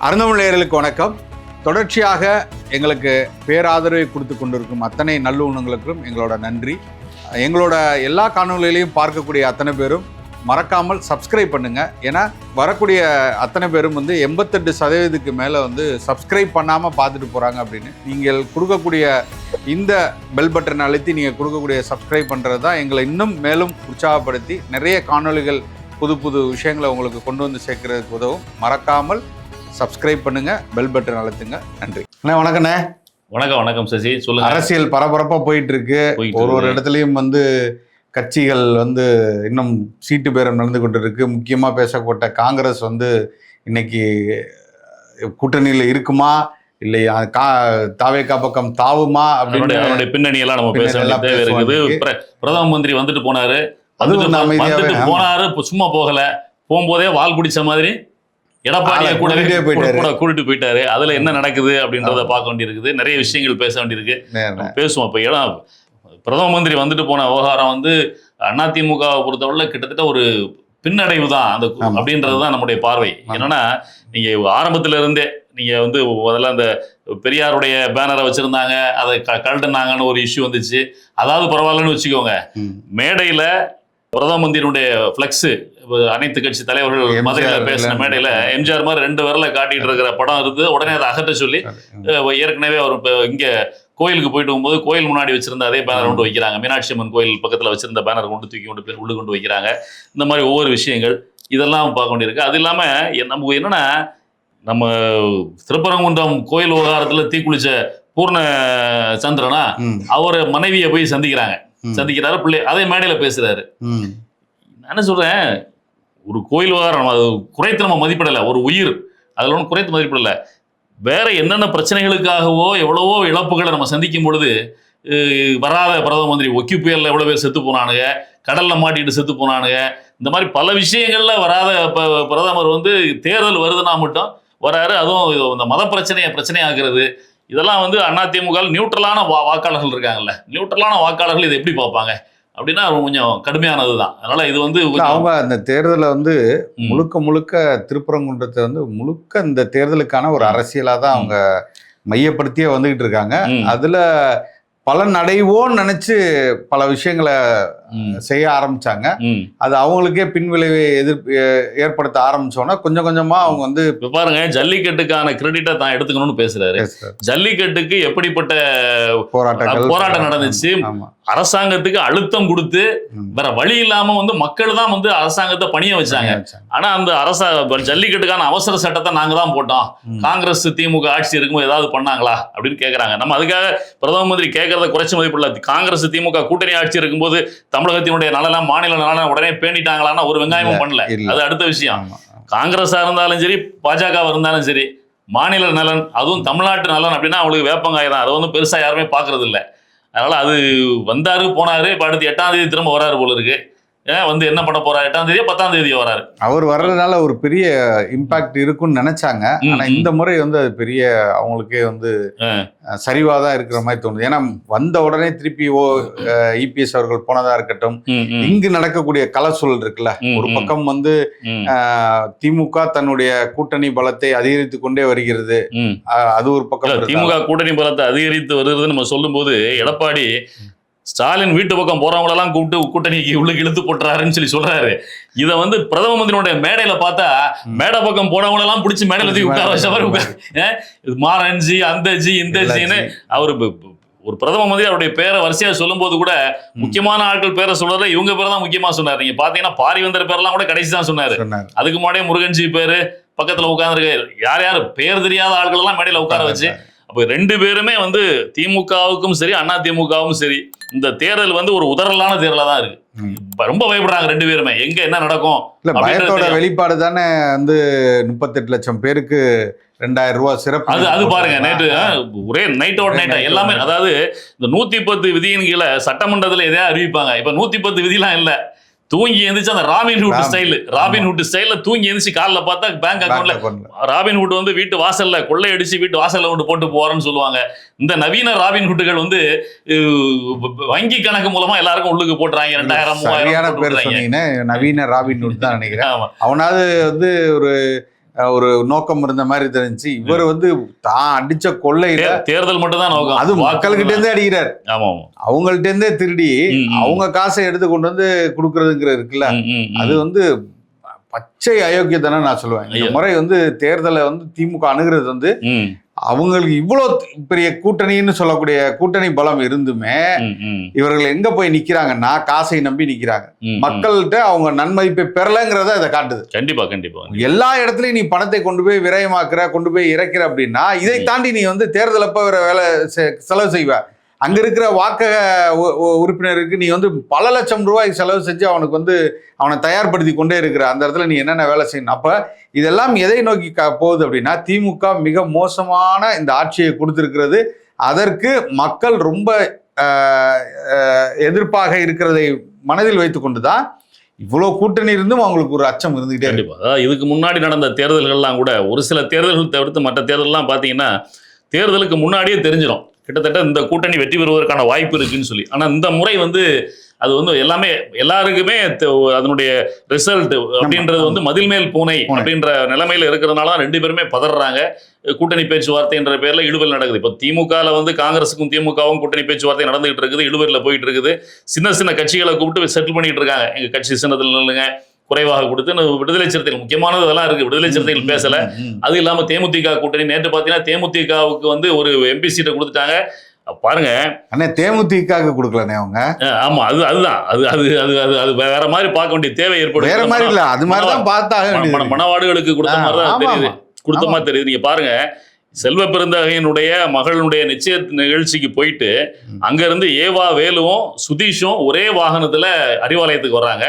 அருந்தமிழர்களுக்கு வணக்கம். தொடர்ச்சியாக எங்களுக்கு பேராதரவை கொடுத்து கொண்டிருக்கும் அத்தனை நல்லுணங்களுக்கும் எங்களோட நன்றி. எங்களோட எல்லா காணொலிகளையும் பார்க்கக்கூடிய அத்தனை பேரும் மறக்காமல் சப்ஸ்கிரைப் பண்ணுங்க. ஏன்னா வரக்கூடிய அத்தனை பேரும் 88% மேலே சப்ஸ்கிரைப் பண்ணாமல் பார்த்துட்டு போகிறாங்க அப்படின்னு. நீங்கள் கொடுக்கக்கூடிய இந்த பெல் பட்டன் அழுத்தி நீங்கள் கொடுக்கக்கூடிய சப்ஸ்கிரைப் பண்ணுறது தான் எங்களை இன்னும் மேலும் உற்சாகப்படுத்தி நிறைய காணொலிகள் புது புது விஷயங்களை உங்களுக்கு கொண்டு வந்து சேர்க்கறதுக்கு உதவும். மறக்காமல் சப்ஸ்கிரைப் பண்ணுங்க, பெல் பட்டன் அழுத்துங்க. நன்றி. வணக்கண்ணே. வணக்கம் சசி, சொல்லுங்க. அரசியல் பரபரப்பா போயிட்டு இருக்கு. ஒரு இடத்துலயும் கட்சிகள் இன்னும் சீட்டு பேரம் நடந்து கொண்டு இருக்கு. முக்கியமா பேசப்பட்ட காங்கிரஸ் இன்னைக்கு கூட்டணியில இருக்குமா இல்லையா, தாவேகா பக்கம் தாவுமா அப்படின்னு பின்னணி எல்லாம் நம்ம பேச தேவை இருக்குது. பிரதம மந்திரி வந்துட்டு போனாரு, சும்மா போகல, போகும்போதே வால் குடிச்ச மாதிரி எடப்பாடியை கூட்டிட்டு போயிட்டாரு. அதுல என்ன நடக்குது அப்படின்றத பார்க்க வேண்டியிருக்குது. நிறைய விஷயங்கள் பேச வேண்டியிருக்கு, பேசுவோம். இப்ப பிரதம மந்திரி வந்துட்டு போன விவகாரம் அதிமுகவை பொறுத்தவரை கிட்டத்தட்ட ஒரு பின்னடைவு தான் அப்படின்றதுதான் நம்முடைய பார்வை. என்னன்னா, நீங்க ஆரம்பத்துல இருந்தே நீங்க முதல்ல அந்த பெரியாருடைய பேனரை வச்சிருந்தாங்க, அதை கழட்டுனாங்கன்னு ஒரு இஷ்யூ வந்துச்சு. அதாவது பரவாயில்லன்னு வச்சுக்கோங்க, மேடையில பிரதம மந்திரியுடைய பிளக்ஸ் அனைத்து கட்சி தலைவர்கள் மதுரையில பேசின மேடையில எம்ஜிஆர் மாதிரி 2 விரல காட்டிட்டு இருக்கிற படம் இருந்து உடனே அதை அகற்ற சொல்லி ஏற்கனவே அவர் இங்க கோயிலுக்கு போயிட்டு போகும்போது கோயில் முன்னாடி வச்சிருந்த அதே பேனர் கொண்டு வைக்கிறாங்க. மீனாட்சி அம்மன் கோயில் பக்கத்துல வச்சிருந்த பேனர் தூக்கி கொண்டு உள்ள கொண்டு வைக்கிறாங்க. இந்த மாதிரி ஒவ்வொரு விஷயங்கள் இதெல்லாம் பார்க்க வேண்டியிருக்கு. அது இல்லாம நமக்கு என்னன்னா, நம்ம திருப்பரங்குன்றம் கோயில் விவகாரத்துல தீக்குளிச்ச பூர்ண சந்திரனா அவர் மனைவியை போய் சந்திக்கிறாரு, பிள்ளை அதே மேடையில பேசுறாரு. நான் என்ன சொல்றேன், ஒரு கோயில் விவகாரம் அது குறைத்து நம்ம மதிப்பிடல, ஒரு உயிர் அதுல ஒன்றும் குறைத்து மதிப்பிடல. வேற என்னென்ன பிரச்சனைகளுக்காகவோ எவ்வளவோ இழப்புகளை நம்ம சந்திக்கும் பொழுது வராத பிரதம மந்திரி, ஒக்கி புயல்ல எவ்வளவு பேர் செத்து போனானுங்க, கடல்ல மாட்டிட்டு செத்து போனானுங்க, இந்த மாதிரி பல விஷயங்கள்ல வராத பிரதமர் தேர்தல் வருதுன்னா மட்டும் வராரு. அதுவும் இந்த மத பிரச்சனையாக்குறது, இதெல்லாம் அதிமுக நியூட்ரலான வாக்காளர்கள் இருக்காங்கல்ல, நியூட்ரலான வாக்காளர்கள் இதை எப்படி பார்ப்பாங்க அப்படின்னா கொஞ்சம் கடுமையானதுதான். அதனால இது அவங்க அந்த தேர்தலை முழுக்க திருப்பரங்குன்றத்தை முழுக்க இந்த தேர்தலுக்கான ஒரு அரசியலா தான் அவங்க மையப்படுத்தியே வந்துகிட்டு இருக்காங்க. அதுல பலன் அடைவோன்னு நினைச்சு பல விஷயங்களை செய்ய ஆரம்பிச்சாங்க. அது அவங்களுக்கே பின்விளைவை ஏற்படுத்த ஆரம்பிச்சோன்னா கொஞ்சம் கொஞ்சமா அவங்க பாருங்க, ஜல்லிக்கட்டுக்கான கிரெடிட்டை தான் எடுத்துக்கணும்னு பேசுறாரு. ஜல்லிக்கட்டுக்கு எப்படிப்பட்ட போராட்டம் நடந்துச்சு, அரசாங்கத்துக்கு அழுத்தம் கொடுத்து வேற வழி இல்லாம மக்கள் தான் அரசாங்கத்தை பணிய வச்சாங்க. ஆனா அந்த ஜல்லிக்கட்டுக்கான அவசர சட்டத்தை நாங்க தான் போட்டோம், காங்கிரஸ் திமுக ஆட்சி இருக்கும்போது ஏதாவது பண்ணாங்களா அப்படின்னு கேக்குறாங்க. நம்ம அதுக்காக பிரதம மந்திரி கேட்கறத குறைச்சு மதிப்பிடல. காங்கிரஸ் திமுக கூட்டணி ஆட்சி இருக்கும்போது தமிழகத்தினுடைய நலன், மாநில நலன் உடனே பேணிட்டாங்களான்னா ஒரு வெங்காயமும் பண்ணல. அது அடுத்த விஷயம். காங்கிரஸா இருந்தாலும் சரி, பாஜக இருந்தாலும் சரி, மாநில நலன் அதுவும் தமிழ்நாட்டு நலன் அப்படின்னா அவங்களுக்கு வேப்பங்காய் தான். அதை பெருசா யாருமே பாக்குறது இல்லை. அதனால அது வந்தாரு போனாரு. இப்ப அடுத்து 8ஆம் தேதி திரும்ப வராரு போல இருக்கு. என்ன பண்ண போறாரு, 8ஆம் தேதியோ 10ஆம் தேதியோ வராரு. அவர் வர்றதுனால ஒரு பெரிய இம்பாக்ட் இருக்குன்னு நினைச்சாங்க. ஆனா இந்த முறை அது பெரிய அவங்களுக்கே சரிவாதான் இருக்கிற மாதிரி தோணுது. ஏன்னா வந்த உடனே திருப்பி இபிஎஸ் அவர்கள் போனதா இருக்கட்டும், இங்கு நடக்கக்கூடிய கலசூழல் இருக்குல்ல, ஒரு பக்கம் திமுக தன்னுடைய கூட்டணி பலத்தை அதிகரித்து கொண்டே வருகிறது. அது ஒரு பக்கம் திமுக கூட்டணி பலத்தை அதிகரித்து வருகிறது நம்ம சொல்லும் போது, எடப்பாடி ஸ்டாலின் வீட்டு பக்கம் போறவங்களெல்லாம் கூப்பிட்டு கூட்டணிக்கு உள்ள இழுத்து போட்டுறாருன்னு சொல்றாரு. இதை பிரதம மந்திரியோட மேடையில பார்த்தா மேடை பக்கம் போனவங்களெல்லாம் பிடிச்சி மேடையில தூக்கி உட்கார வச்ச மாரஞ்சி அந்த ஜி இந்த ஜின்னு அவரு ஒரு பிரதம மந்திரி அவருடைய பேரை வரிசையா சொல்லும் போது கூட முக்கியமான ஆட்கள் பேரை சொல்றதுல இவங்க பேரை தான் முக்கியமா சொன்னாரு. நீங்க பாத்தீங்கன்னா பாரிவேந்தர் பேரெல்லாம் கூட கடைசி தான் சொன்னாரு. அதுக்கு முன்னாடியே முருகன்ஜி பேரு பக்கத்துல உட்கார்ந்துருக்காரு. யார் யார் பேர் தெரியாத ஆட்கள் எல்லாம் மேடையில உட்கார வச்சு, அப்ப 2 பேருமே திமுகவுக்கும் சரி அதிமுகவும் சரி இந்த தேர்தல் ஒரு உதறலான தேர்தலா தான் இருக்கு. ரொம்ப பயப்படுறாங்க 2 பேருமே, எங்க என்ன நடக்கும். பயத்தோட வெளிப்பாடு தானே 38 லட்சம் பேருக்கு 2000 ரூபாய் சிறப்பு. அது பாருங்க, நேற்று ஒரே நைட்டோட நைட்டா எல்லாமே. அதாவது இந்த 110 விதியின் கீழே சட்டமன்றத்துல எதையா அறிவிப்பாங்க. இப்ப 110 விதிலாம் இல்ல, தூங்கி எந்திரிச்சு அந்த ராபின்ஹுட் ஸ்டைல்ல தூங்கி எந்திரிச்சு காலில் பார்த்தா பேங்க் அக்கௌண்ட்ல ராபின்ஹுட் வீட்டு வாசல்ல கொள்ளை அடிச்சு வீட்டு வாசல்ல போட்டு போறேன்னு சொல்லுவாங்க. இந்த நவீன ராபின்ஹுட்டுகள் வங்கி கணக்கு மூலமா எல்லாருக்கும் உள்ளுக்கு போட்டுறாங்க. 2000 3000 நவீன ராபின்ஹுட் தான் நினைக்கிறேன். அவனாவது ஒரு ஒரு நோக்கம் இருந்த மாதிரி தெரிஞ்சு. இவர் வந்து தான் அடிச்ச கொள்ளையில தேர்தல் மட்டும் தான் நோக்கம், அது மக்கள்கிட்ட இருந்தே அடிக்கிறார். அவங்கள்ட்ட இருந்தே திருடி அவங்க காசை எடுத்து கொண்டு வந்து கொடுக்கறதுங்கிற இருக்குல்ல, அது வந்து பச்சை அயோக்கியத்தானே நான் சொல்லுவேன். இந்த முறை வந்து தேர்தலை வந்து திமுக அணுகிறது வந்து அவங்களுக்கு இவ்வளோ பெரிய கூட்டணின்னு சொல்லக்கூடிய கூட்டணி பலம் இருந்துமே இவர்கள் எங்க போய் நிக்கிறாங்கன்னா காசை நம்பி நிக்கிறாங்க. மக்கள்கிட்ட அவங்க நன்மதிப்பை பெறலங்கிறத இதை காட்டுது. கண்டிப்பா கண்டிப்பா. எல்லா இடத்துலயும் நீ பணத்தை கொண்டு போய் விரயமாக்குற, கொண்டு போய் இறக்கிற அப்படின்னா இதை தாண்டி நீ வந்து தேர்தல் அப்ப வேலை செலவு செய்வ. அங்க இருக்கிற வாக்கக உறுப்பினருக்கு நீ வந்து பல லட்சம் ரூபாய் செலவு செஞ்சு அவனுக்கு வந்து அவனை தயார்படுத்தி கொண்டே இருக்கிற அந்த இடத்துல நீ என்னென்ன வேலை செய்யணும். அப்ப இதெல்லாம் எதை நோக்கி போகுது அப்படின்னா திமுக மிக மோசமான இந்த ஆட்சியை கொடுத்திருக்கிறது. அதற்கு மக்கள் ரொம்ப எதிர்ப்பாக இருக்கிறதை மனதில் வைத்து கொண்டுதான் இவ்வளவு கூட்டணி இருந்தும் அவங்களுக்கு ஒரு அச்சம் இருந்துகிட்டே. கண்டிப்பா. அதாவது இதுக்கு முன்னாடி நடந்த தேர்தல்கள்லாம் கூட ஒரு சில தேர்தல்கள் தவிர்த்து மற்ற தேர்தல்லாம் பார்த்தீங்கன்னா தேர்தலுக்கு முன்னாடியே தெரிஞ்சிடும் கிட்டத்தட்ட இந்த கூட்டணி வெற்றி பெறுவதற்கான வாய்ப்பு இருக்குன்னு சொல்லி. ஆனால் இந்த முறை வந்து அது வந்து எல்லாருக்குமே அதனுடைய ரிசல்ட் அப்படின்றது வந்து மதில் மேல் பூனை அப்படின்ற நிலைமையில இருக்கிறதுனால தான் ரெண்டு பேருமே பதறாங்க. கூட்டணி பேச்சுவார்த்தை என்ற பேர்ல இழுபறி நடக்குது. இப்போ திமுகவில் வந்து காங்கிரஸுக்கும் திமுகவும் கூட்டணி பேச்சுவார்த்தை நடந்துகிட்டு இருக்குது, இழுபறியில் போயிட்டு இருக்குது. சின்ன சின்ன கட்சிகளை கூப்பிட்டு செட்டில் பண்ணிட்டு இருக்காங்க. எங்க கட்சி சின்னத்தில் இல்லைங்க குறைவாக கொடுத்து விடுதலை சிறுத்தைகள் முக்கியமான இதெல்லாம் இருக்கு. விடுதலை சிறுத்தைகள் பேசல. அது இல்லாம தேமுதிக கூட்டணி நேற்று பாத்தீங்கன்னா தேமுதிகவுக்கு வந்து ஒரு எம்பி சீட்டை கொடுத்துட்டாங்க. பாருங்க அண்ணே, தேமுதிக கொடுக்கலனே அவங்க. ஆமா, அதுதான் அது அது அது அது அது வேற மாதிரி பார்க்க வேண்டிய தேவை ஏற்படும். வேற மாதிரி இல்ல, அது மாதிரி தான் பார்த்தாக மணவாடுகளுக்கு கொடுத்த மாதிரி தான் தெரியுது, கொடுத்த மாதிரி தெரியுது. நீங்க பாருங்க, செல்வ பெருந்தகையினுடைய மகளுடைய நிச்சய நிகழ்ச்சிக்கு போயிட்டு அங்க இருந்து ஏவா வேலுவும் சுதீஷும் ஒரே வாகனத்துல அறிவாலயத்துக்கு வர்றாங்க.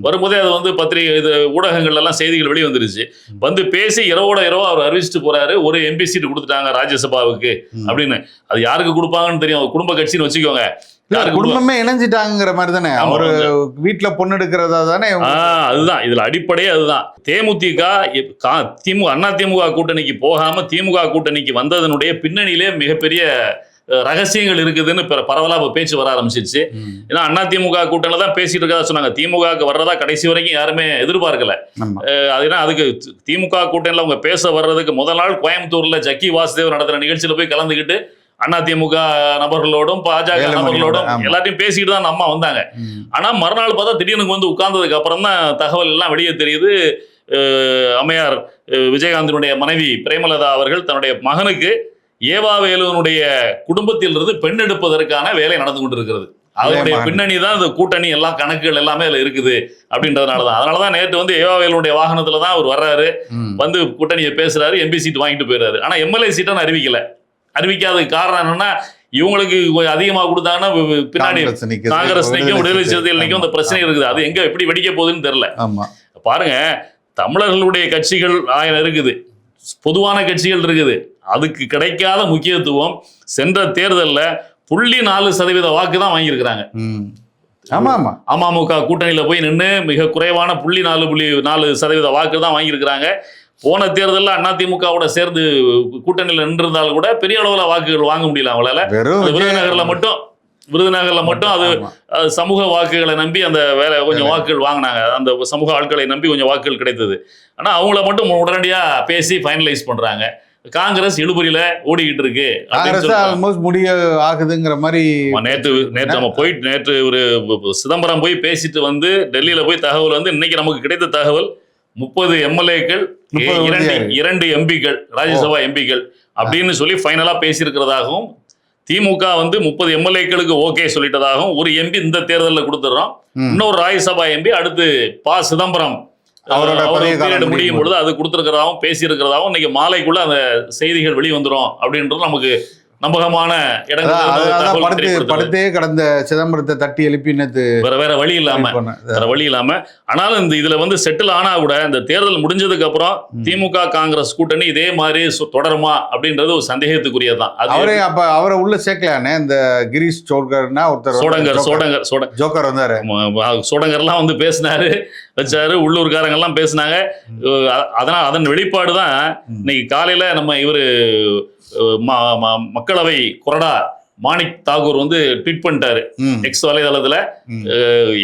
வரும்போதே அது வந்து பத்திரிகை இது ஊடகங்கள்ல எல்லாம் செய்திகள் வெளியே வந்துருச்சு. வந்து பேசி இரவோட இரவா அவர் அறிவிச்சுட்டு போறாரு, ஒரு எம்பி சீட்டு கொடுத்துட்டாங்க ராஜ்யசபாவுக்கு அப்படின்னு. அது யாருக்கு கொடுப்பாங்கன்னு தெரியும், குடும்ப கட்சின்னு வச்சுக்கோங்க. குடும்பமே இணைஞ்சிட்டாங்கிற மாதிரி தானே, ஒரு வீட்டுல பொண்ணு எடுக்கிறதா தானே. அதுதான் இதுல அடிப்படையே அதுதான். தேமுதிக அண்ணா திமுக கூட்டணிக்கு போகாம திமுக கூட்டணிக்கு வந்ததனுடைய பின்னணியிலே மிகப்பெரிய ரகசியங்கள் இருக்குதுன்னு பரவலா பேச்சு வர ஆரம்பிச்சிருச்சு. ஏன்னா அண்ணா திமுக கூட்டணியில தான் பேசிட்டு இருக்கதா சொன்னாங்க. திமுகவுக்கு வர்றதா கடைசி வரைக்கும் யாருமே எதிர்பார்க்கல. அதுக்கு திமுக கூட்டணியில அவங்க பேச வர்றதுக்கு முதல் நாள் கோயம்புத்தூர்ல ஜக்கி வாசுதேவ் நடத்துற நிகழ்ச்சியில போய் கலந்துக்கிட்டு அதிமுக நபர்களோடும் பாஜக நபர்களோடும் எல்லாத்தையும் பேசிட்டு தான் அம்மா வந்தாங்க. ஆனா மறுநாள் பார்த்தா திடீர்னு வந்து உட்கார்ந்ததுக்கு அப்புறம் தான் தகவல் எல்லாம் வெளியே தெரியுது. அம்மையார் விஜயகாந்தினுடைய மனைவி பிரேமலதா அவர்கள் தன்னுடைய மகனுக்கு ஏவா வேலுவனுடைய குடும்பத்தில் இருந்து பெண் எடுப்பதற்கான வேலை நடந்து கொண்டிருக்கிறது. அதனுடைய பின்னணி தான் இந்த கூட்டணி எல்லாம் கணக்குகள் எல்லாமே அதுல இருக்குது அப்படின்றதுனாலதான். அதனாலதான் நேற்று வந்து ஏவா வேலுடைய வாகனத்துல தான் அவர் வர்றாரு, வந்து கூட்டணியை பேசுறாரு, எம்பி சீட் வாங்கிட்டு போயிடுறாரு. ஆனா எம்எல்ஏ சீட்டை அறிவிக்கல. அறிவிக்காததுக்கு காரணம் என்னன்னா, இவங்களுக்கு கொஞ்சம் அதிகமா கொடுத்தாங்கன்னா பின்னாடி காங்கிரஸ் நிற்கும், விடுதலை சிறுத்தைகள் நிற்கும், அந்த பிரச்சனை இருக்குது. அது எங்க எப்படி வெடிக்க போகுதுன்னு தெரியல. பாருங்க, தமிழர்களுடைய கட்சிகள் 1000 இருக்குது, பொதுவான கட்சிகள் இருக்குது. அதுக்கு கிடைக்காத முக்கியத்துவம் சென்ற தேர்தலில் 0.4% வாக்கு தான் வாங்கியிருக்கிறாங்க. அமமுக கூட்டணியில போய் நின்று மிக குறைவான 0.4% வாக்கு தான் வாங்கியிருக்கிறாங்க. போன தேர்தலில் அதிமுகவோட சேர்ந்து கூட்டணியில் நின்றிருந்தாலும் கூட பெரிய அளவுல வாக்குகள் வாங்க முடியல அவங்களால. விருதுநகர்ல மட்டும் அது சமூக வாக்குகளை நம்பி அந்த வேலை கொஞ்சம் வாக்குகள் வாங்கினாங்க. அந்த சமூக ஆட்களை நம்பி கொஞ்சம் வாக்குகள் கிடைத்தது. ஆனா அவங்கள மட்டும் உடனடியா பேசி ஃபைனலைஸ் பண்றாங்க. காங்கிரஸ் இழுபறியில ஓடிக்கிட்டு இருக்கு, முடிய ஆகுதுங்கிற மாதிரி. நேற்று நம்ம போயிட்டு நேற்று ஒரு சிதம்பரம் போய் பேசிட்டு வந்து டெல்லியில போய் தகவல் வந்து இன்னைக்கு நமக்கு கிடைத்த தகவல் 30 எம்எல்ஏக்கள் 2 எம்பிக்கள் ராஜ்யசபா எம்பிக்கள் அப்படின்னு சொல்லி ஃபைனலா பேசியிருக்கிறதாகவும், திமுக வந்து 30 எம்எல்ஏக்களுக்கு ஓகே சொல்லிட்டதாகவும், ஒரு எம்பி இந்த தேர்தலில் கொடுத்துடுறோம், இன்னொரு ராஜ்யசபா எம்பி அடுத்து சிதம்பரம் அவரோட முடியும் பொழுது அது கொடுத்துருக்கிறதாகவும் பேசியிருக்கிறதாகவும் இன்னைக்கு மாலைக்குள்ள அந்த செய்திகள் வெளிவந்துடும் அப்படின்றது நமக்கு நம்பகமான இடங்களே கடந்த சிதம்பரத்தை தட்டி எழுப்பி வேற வழி இல்லாம. ஆனாலும் இந்த இதுல வந்து செட்டில் ஆனா கூட இந்த தேர்தல் முடிஞ்சதுக்கு அப்புறம் திமுக காங்கிரஸ் கூட்டணி இதே மாதிரி தொடருமா அப்படின்றது ஒரு சந்தேகத்துக்குரியதான். அவரை உள்ள சேர்க்கலானே இந்த கிரீஷ் சோடங்கர்னா ஒருத்தர் ஜோக்கர் வந்தாரு, சோடங்கர்லாம் வந்து பேசினாரு வச்சாரு, உள்ளூர்காரங்க எல்லாம் பேசினாங்க. அதன் வெளிப்பாடு தான் இன்னைக்கு காலையில நம்ம இவரு மக்களவை கொறடா மாணிக் தாகூர் வந்து ட்வீட் பண்ணிட்டாரு எக்ஸ் வலைதளத்துல.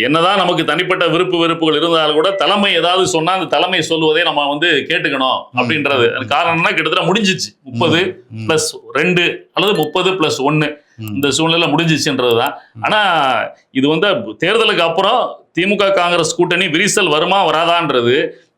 என்னதான் நமக்கு தனிப்பட்ட வெறுப்புகள் இருந்தாலும் கூட தலைமை ஏதாவது சொன்னா அந்த தலைமை சொல்லுவதை நம்ம வந்து கேட்டுக்கணும் அப்படின்றது. காரணம்னா கிட்டத்தட்ட முடிஞ்சிச்சு 30+2 அல்லது 30+1 இந்த சூழ்நிலை முடிஞ்சிச்சுன்றதுதான். ஆனா இது வந்து தேர்தலுக்கு அப்புறம் திமுக காங்கிரஸ் கூட்டணி விரிசல் வருமா வராதான்றது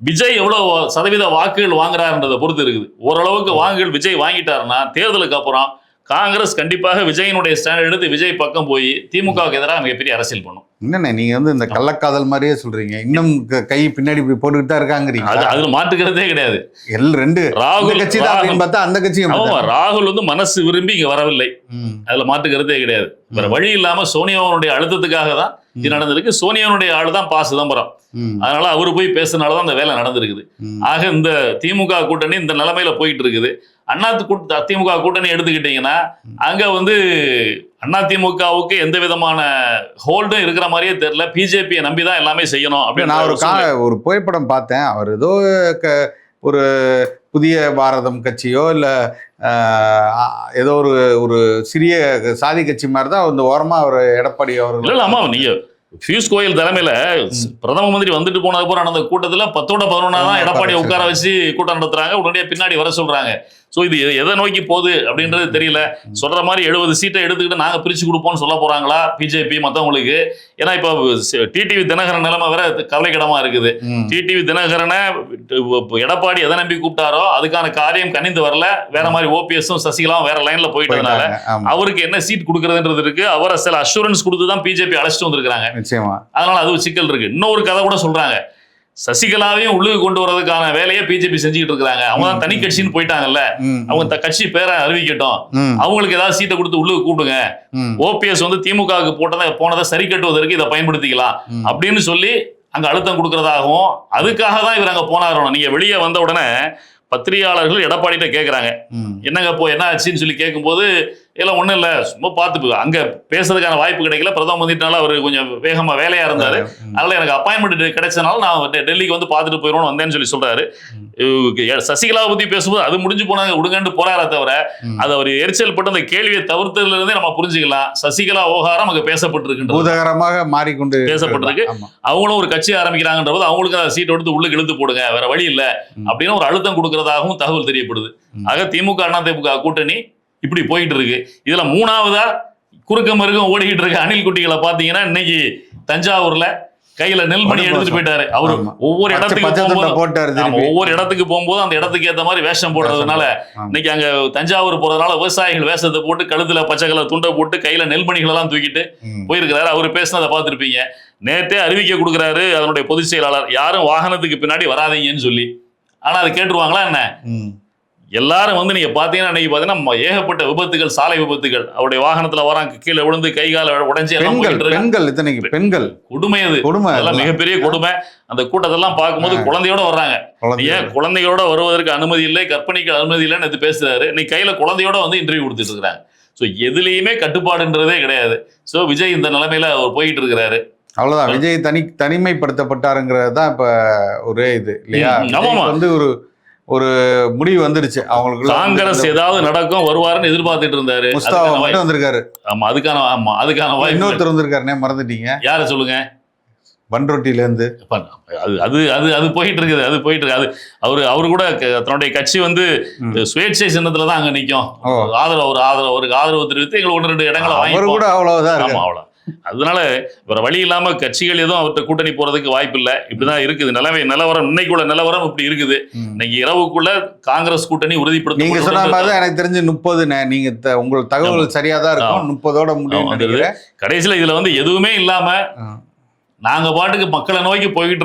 விஜய் எவ்வளவு சதவீத வாக்குகள் வாங்குறாருன்றதை பொறுத்து இருக்குது. ஓரளவுக்கு வாக்குகள் விஜய் வாங்கிட்டாருன்னா தேர்தலுக்கு அப்புறம் காங்கிரஸ் கண்டிப்பாக விஜயனுடைய ஸ்டாண்ட் எடுத்து விஜய் பக்கம் போய் திமுகவுக்கு எதிராக மிகப்பெரிய அரசியல் பண்ணும். என்னண்ணே நீங்க வந்து இந்த கள்ளக்காதல் மாதிரியே சொல்றீங்க, இன்னும் கை பின்னாடி இப்படி போட்டுக்கிட்டு தான் இருக்காங்கிறீங்க. அதுல மாட்டுக்கிறதே கிடையாது. ரெண்டு ராகுல் கட்சி தான் பார்த்தா அந்த கட்சியும் ராகுல் வந்து மனசு விரும்பி இங்க வரவில்லை, அதுல மாட்டுக்கிறதே கிடையாது. வேற வழி இல்லாம சோனியாவுடைய அழுத்தத்துக்காக தான் இது நடந்திருக்கு. சோனியாவுடைய ஆள் தான் ப. சிதம்பரம், அதனால அவரு போய் பேசுனாலதான் அந்த வேலை நடந்திருக்குது. ஆக இந்த திமுக கூட்டணி இந்த நிலைமையில போயிட்டு இருக்குது. அதிமுக கூட்டணி எடுத்துக்கிட்டீங்கன்னா அங்க வந்து அதிமுகவுக்கு எந்த விதமான ஹோல்டும் இருக்கிற மாதிரியே தெரியல. பிஜேபியை நம்பிதான் எல்லாமே செய்யணும் அப்படின்னு நான் ஒரு புகைப்படம் பார்த்தேன். அவர் ஏதோ ஒரு புதிய பாரதம் கட்சியோ இல்ல ஏதோ ஒரு சிறிய சாதி கட்சி மாதிரி தான் அந்த ஓரமா அவர் எடப்பாடி அவர்கள். இல்ல ஆமா, நீங்க பியூஷ் கோயல் தலைமையில பிரதம மந்திரி வந்துட்டு போனதுக்கு அப்புறம் நடந்த கூட்டத்துல 10-11 தான் எடப்பாடியை உட்கார வச்சு கூட்டம் நடத்துறாங்க. உடனடியாக பின்னாடி வர சொல்றாங்க. ஸோ இது எதை நோக்கி போகுது அப்படின்றது தெரியல. சொல்ற மாதிரி 70 சீட்டை எடுத்துக்கிட்டு நாங்க பிரிச்சு கொடுப்போம்னு சொல்ல போறாங்களா பிஜேபி மற்றவங்களுக்கு? ஏன்னா இப்போ டிடிவி தினகரன் நிலைமை வேற கவலைக்கிடமா இருக்குது. டிடிவி தினகரனை எடப்பாடி எதை நம்பி கூப்பிட்டாரோ அதுக்கான காரியம் கனிந்து வரல. வேற மாதிரி ஓபிஎஸும் சசிகலாவும் வேற லைன்ல போயிட்டதுனால அவருக்கு என்ன சீட் கொடுக்கறதுன்றது இருக்கு. அவரை சில அஷூரன்ஸ் கொடுத்து தான் பிஜேபி அழைச்சிட்டு வந்திருக்காங்க. அதனால அது சிக்கல் இருக்கு. இன்னொரு கதை கூட சொல்றாங்க, சசிகலாவையும் உள்ளுக்கு கொண்டு வரதுக்கான வேலையை பிஜேபி செஞ்சுக்கிட்டு இருக்காங்க. அவங்க தான் தனி கட்சின்னு போயிட்டாங்கல்ல, அவங்க கட்சி பேரை அறிவிக்கட்டும், அவங்களுக்கு ஏதாவது சீட்டை கொடுத்து உள்ளுக்கு கூப்பிடுங்க, ஓபிஎஸ் வந்து திமுகவுக்கு போனதை சரி கட்டுவதற்கு இதை பயன்படுத்திக்கலாம் அப்படின்னு சொல்லி அங்க அழுத்தம் கொடுக்கறதாகவும் அதுக்காக தான் இவர் அங்க போனாரோ. நீங்க வெளியே வந்த உடனே பத்திரிகையாளர்கள் எடப்பாடிட்ட கேட்கறாங்க, என்னங்க இப்போ என்ன ஆச்சுன்னு சொல்லி கேட்கும்போது எல்லாம் ஒண்ணும் இல்ல, சும்மா பார்த்து அங்க பேசுறதுக்கான வாய்ப்பு கிடைக்கல, பிரதம மந்திரினால அவர் கொஞ்சம் வேகமா வேலையா இருந்தாரு, அதனால எனக்கு அப்பாயின்மெண்ட் கிடைச்சதுனால நான் டெல்லிக்கு வந்து பார்த்துட்டு போயிடுவோம் வந்தேன்னு சொல்லி சொல்றாரு. சசிகலாவை பத்தி பேசும்போது அது முடிஞ்சு போனாங்க விடுங்கன்னு போறாரே தவிர அது அவர் எரிச்சல் பட்டு அந்த கேள்வியை தவிர்த்ததுல இருந்தே நம்ம புரிஞ்சுக்கலாம். சசிகலா விவகாரம் அங்க பேசப்பட்டிருக்கு, பூதகரமாக மாறிக்கொண்டு பேசப்பட்டிருக்கு. அவங்களும் ஒரு கட்சி ஆரம்பிக்கிறாங்கன்ற போது அவங்களுக்கு சீட் எடுத்து உள்ளுக்கு இழுத்து போடுங்க, வேற வழி இல்ல அப்படின்னு ஒரு அழுத்தம் கொடுக்கறதாகவும் தகவல் தெரியப்படுது. ஆக திமுக அதிமுக கூட்டணி இப்படி போயிட்டு இருக்கு. இதுல மூணாவதா குறுக்க மறுக்கும் ஓடிக்கிட்டு இருக்க அணில் குட்டிகளை பாத்தீங்கன்னா இன்னைக்கு தஞ்சாவூர்ல கையில நெல்மணி எடுத்துட்டு போயிட்டாரு. அவரு ஒவ்வொரு இடத்துக்கு போகும்போது அந்த இடத்துக்கு ஏத்த மாதிரி வேஷம் போடுறதுனால இன்னைக்கு அங்க தஞ்சாவூர் போறதுனால விவசாயிகள் வேஷத்தை போட்டு கழுத்துல பச்சை கலர் துண்டை போட்டு கையில நெல்மணிகள் எல்லாம் தூக்கிட்டு போயிருக்கிறாரு. அவரு பேசினதை பார்த்திருப்பீங்க. நேற்றே அறிவிக்க கொடுக்குறாரு அதனுடைய பொதுச் செயலாளர், யாரும் வாகனத்துக்கு பின்னாடி வராதீங்கன்னு சொல்லி. ஆனா அது கேட்டுருவாங்களா என்ன? எல்லாரும் வந்து நீங்க பாத்தீங்கன்னா இன்னைக்கு பாத்தீங்கன்னா ஏகப்பட்ட விபத்துகள், சாலை விபத்துகள். அவருடைய வாகனத்துல வராங்க, கீழே விழுந்து கை கால உடைஞ்சு பெண்கள் கொடுமை, அது அதெல்லாம் மிகப்பெரிய கொடுமை. அந்த கூட்டத்தெல்லாம் பார்க்கும்போது குழந்தையோட வர்றாங்க. ஏன் குழந்தைகளோட வருவதற்கு அனுமதி இல்லை, கற்பனைக்கு அனுமதி இல்லைன்னு இது பேசுறாரு. இன்னைக்கு கையில குழந்தையோட வந்து இன்டர்வியூ கொடுத்துட்டு இருக்காங்க. ஸோ எதுலையுமே கட்டுப்பாடுன்றதே கிடையாது. ஸோ விஜய் இந்த நிலைமையில அவர் போயிட்டு இருக்கிறாரு. அவ்வளவுதான், விஜய் தனிமைப்படுத்தப்பட்டாருங்கிறது தான் இப்ப ஒரே இது இல்லையா? வந்து ஒரு முடிவு வந்துருச்சு அவங்களுக்கு. காங்கிரஸ் ஏதாவது நடக்கும் வருவாருன்னு எதிர்பார்த்துட்டு இருந்தாரு, வந்திருக்காரு. ஆமா அதுக்கான வாய்ப்பு. இன்னொருத்தர் வந்திருக்காருனே மறந்துட்டீங்க, யார சொல்லுங்க? பன்ரொட்டில இருந்து அது போயிட்டு இருக்குது. அது அவரு கூட தன்னுடைய கட்சி வந்து சுயேட்சை சின்னத்துல தான் அங்க நிக்கும். ஆதரவு தெரிவித்து எங்களுக்கு 1-2 இடங்களை வாங்கி கூட அவ்வளவுதான். ஆமா அவ்வளவு. அதனால வேற வழி இல்லாம கட்சிகள் எதுவும் அவர்கிட்ட கூட்டணி போறதுக்கு வாய்ப்பு இல்லை. இப்படிதான் இருக்குது நிலவரம். இன்னைக்குள்ள நிலவரம் இப்படி இருக்குது. இன்னைக்கு இரவுக்குள்ள காங்கிரஸ் கூட்டணி உறுதிப்படுத்த. நீங்க சொன்ன மாதிரி எனக்கு தெரிஞ்சு 30. நீங்க உங்களுக்கு தகவல் சரியாதான் இருக்கும். 30ஓட முடிவு. கடைசியில இதுல வந்து எதுவுமே இல்லாம நாங்க பாட்டுக்கு மக்களை நோக்கி போயிட்டு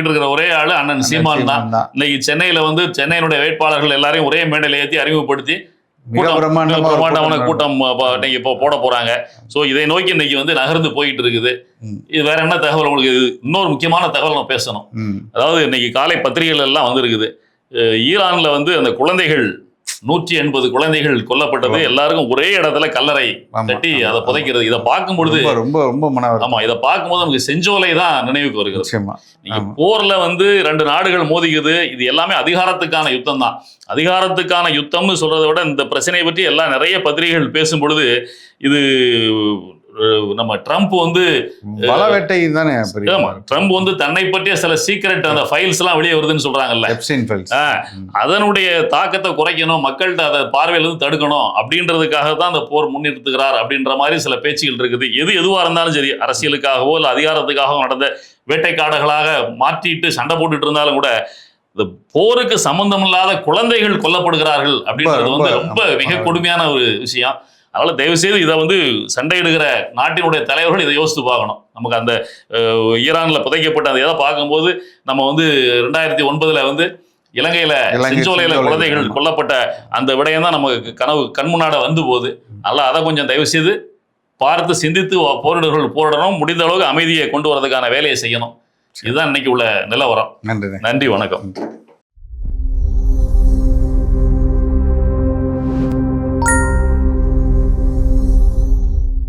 இருக்கிற ஒரே ஆளு அண்ணன் சீமான் தான். இன்னைக்கு சென்னையில வந்து சென்னையினுடைய வேட்பாளர்கள் எல்லாரையும் ஒரே மேடையில ஏற்றி அறிமுகப்படுத்தி கூட்டம் இப்போ போட போறாங்க. சோ இதை நோக்கி இன்னைக்கு வந்து நகர்ந்து போயிட்டு இருக்குது. இது வேற என்ன தகவல் உங்களுக்கு? இன்னொரு முக்கியமான தகவல் நம்ம பேசணும். அதாவது இன்னைக்கு காலை பத்திரிகைகள் எல்லாம் வந்திருக்குது. ஈரான்ல வந்து அந்த குழந்தைகள் 180 குழந்தைகள் கொல்லப்பட்டது, எல்லாருக்கும் ஒரே இடத்துல கல்லறை கட்டி அதை புதைக்கிறது. இதை பார்க்கும் பொழுது ரொம்ப ரொம்ப ஆமா, இதை பார்க்கும்போது நமக்கு செஞ்சோலை தான் நினைவுக்கு வருகிறது. நிச்சயமா போர்ல வந்து 2 நாடுகள் மோதிக்குது, இது எல்லாமே அதிகாரத்துக்கான யுத்தம் தான். அதிகாரத்துக்கான யுத்தம்னு சொல்றதை விட இந்த பிரச்சனையை பற்றி எல்லாம் நிறைய பத்திரிகைகள் பேசும் பொழுது இது நம்ம ட்ரம்ப் வந்து பலவேட்டை தானே. ட்ரம்ப் வந்து தன்னை பற்றிய சில சீக்ரெட் அந்த ஃபைல்ஸ் எல்லாம் வெளியே வருதுன்னு சொல்றாங்கல்ல, அதனுடைய தாக்கத்தை குறைக்கணும், மக்கள்கிட்ட அதை பார்வையிலிருந்து தடுக்கணும் அப்படின்றதுக்காக தான் அந்த போர் முன்னிறுத்துகிறார் அப்படின்ற மாதிரி சில பேச்சுகள் இருக்குது. எதுவா இருந்தாலும் சரி, அரசியலுக்காகவோ இல்லை அதிகாரத்துக்காகவோ நடந்த வேட்டைக்காடுகளாக மாற்றிட்டு சண்டை போட்டுட்டு இருந்தாலும் கூட இந்த போருக்கு சம்பந்தம் இல்லாத குழந்தைகள் கொல்லப்படுகிறார்கள் அப்படின்றது வந்து ரொம்ப மிக கொடுமையான ஒரு விஷயம். அதனால தயவு செய்து இதை வந்து சண்டையிடுகிற நாட்டினுடைய தலைவர்கள் இதை யோசித்து பார்க்கணும். நமக்கு அந்த ஈரான்ல புதைக்கப்பட்ட அந்த இதை பார்க்கும்போது நம்ம வந்து 2009 வந்து இலங்கையில செஞ்சோலையில குழந்தைகள் கொல்லப்பட்ட அந்த விடயம் தான் நமக்கு கண்முன்னாட வந்து போகுது. அதனால அதை கொஞ்சம் தயவு செய்து பார்த்து சிந்தித்து போரிடர்கள் போரிடணும், முடிந்த அளவுக்கு அமைதியை கொண்டு வரதுக்கான வேலையை செய்யணும். இதுதான் இன்னைக்கு உள்ள நிலவரம். நன்றி, வணக்கம்.